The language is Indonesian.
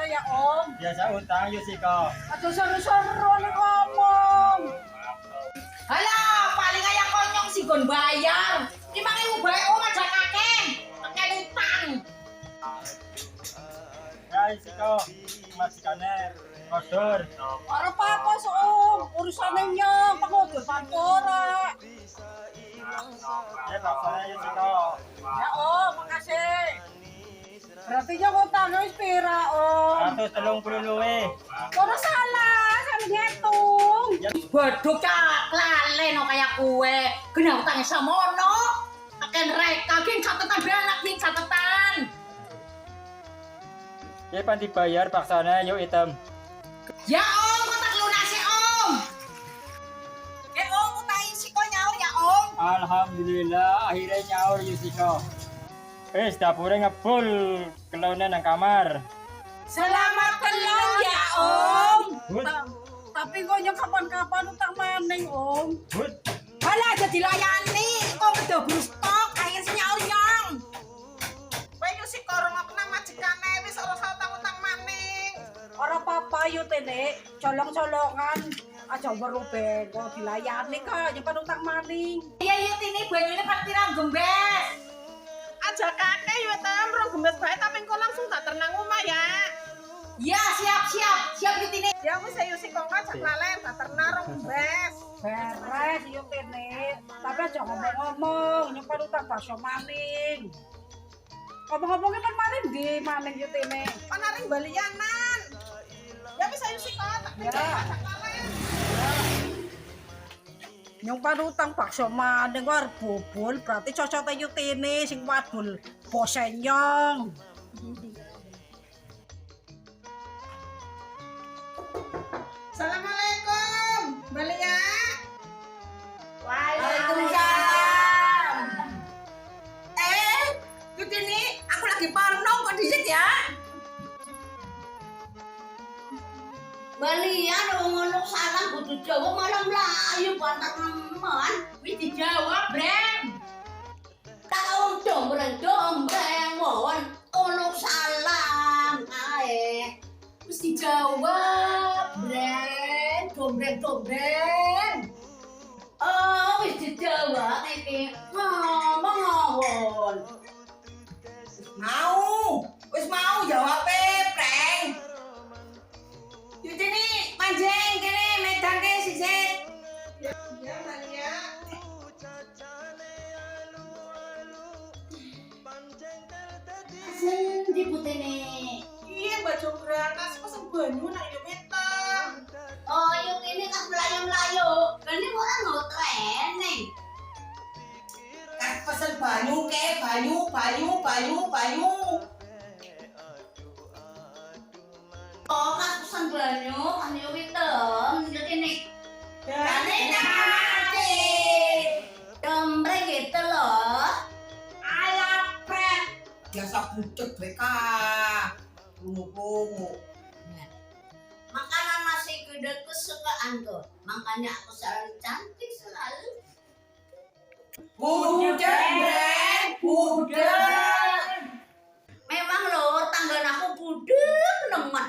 ya Om. Biasa utang Yusiko. Aduh seru-seru nih ngomong. Halah, paling ayah konyong sih gon bayar. 5.000 bae Om aja kakek. Pakai utang. Ya Yusiko, majikannya kotor. Ora apa-apa so Om, urusane nyong, pengodur pampora. Ya paksanya Yusiko. Ya Om, makasih. Berarti nyong utangnya wis pira Om? 130 luwe. Ora salah, sampe ngitung. Waduh cak, lale no kayak kue. Kena utangnya samono. Akan reka, geng catatan benak, geng catatan. Ya pan dibayar paksanya yuk item. Ya Om, kotak lunasi Om. Om, utain si kau nyaur ya Om. Alhamdulillah akhirnya nyaur Yusiko. Dapurnya ngebul kelaunan nang kamar. Selamat kelau ya Om. Good. Tapi kok nyong kapan-kapan utang maning Om. Good. Halah aja dilayani. Kok udah stok akhir nyaur nyong. Bayu si korong kena majikane wis ora utang maning. Ora apa-apa yo tene, colong-colongan aja berubah kok dilayani kok nyimpen utang maning. Iya ini banyune parkiran gembes. Aja kakek yo tem rong gembes bae tapi engko langsung tak ternang omah ya. Ya siap ini. Ya wis ayo sing kok ajak lalen tak ternang rong gembes. Beres yo tene, tapi aja ngomong-ngomong nyimpen utang bakso maning. Ngomong-ngomongnya kan maning di maning yo tene. Panaring balianan. Ya wis ayo sing kok tak Ya. ajak lalen. Nyimpen utang bakso maning kok arep bobol, berarti cocote yo tene sing wadul bose nyong. Assalamualaikum. Balik ya. Waalaikumsalam. Ini aku lagi parno kok dicek ya. Balian ngono salah kudu Jawa malah mlayu bantar nemen. Wis dijawab, Brem. Tahu dombreng won ono salam ae. Wis dijawab, Brem. Dombreng. Oh, wis dijawab iki. Ngomong ngawon. Wis mau jawab Breng. Yudini, manjeng kene medan ke sisik. Ya Maria. Sendi putene. Iya baju gratis pesen banyu nang yo meteng. Oh, yuk ini kan melayu-melayu. Kan ini orang mau training. Kan pesen banyu ke, banyu. Oh, kan pesen banyu, kan yuk hitam. Jadi ini. Kan ini nanti. Dombreng gitu loh. Alah, Pret. Biasa bucet mereka. Bungu-bungu. Makanan nasi gudeg kesukaan tuh, makanya aku selalu cantik selalu. Budeg. Memang loh, tangga aku budeg nemen.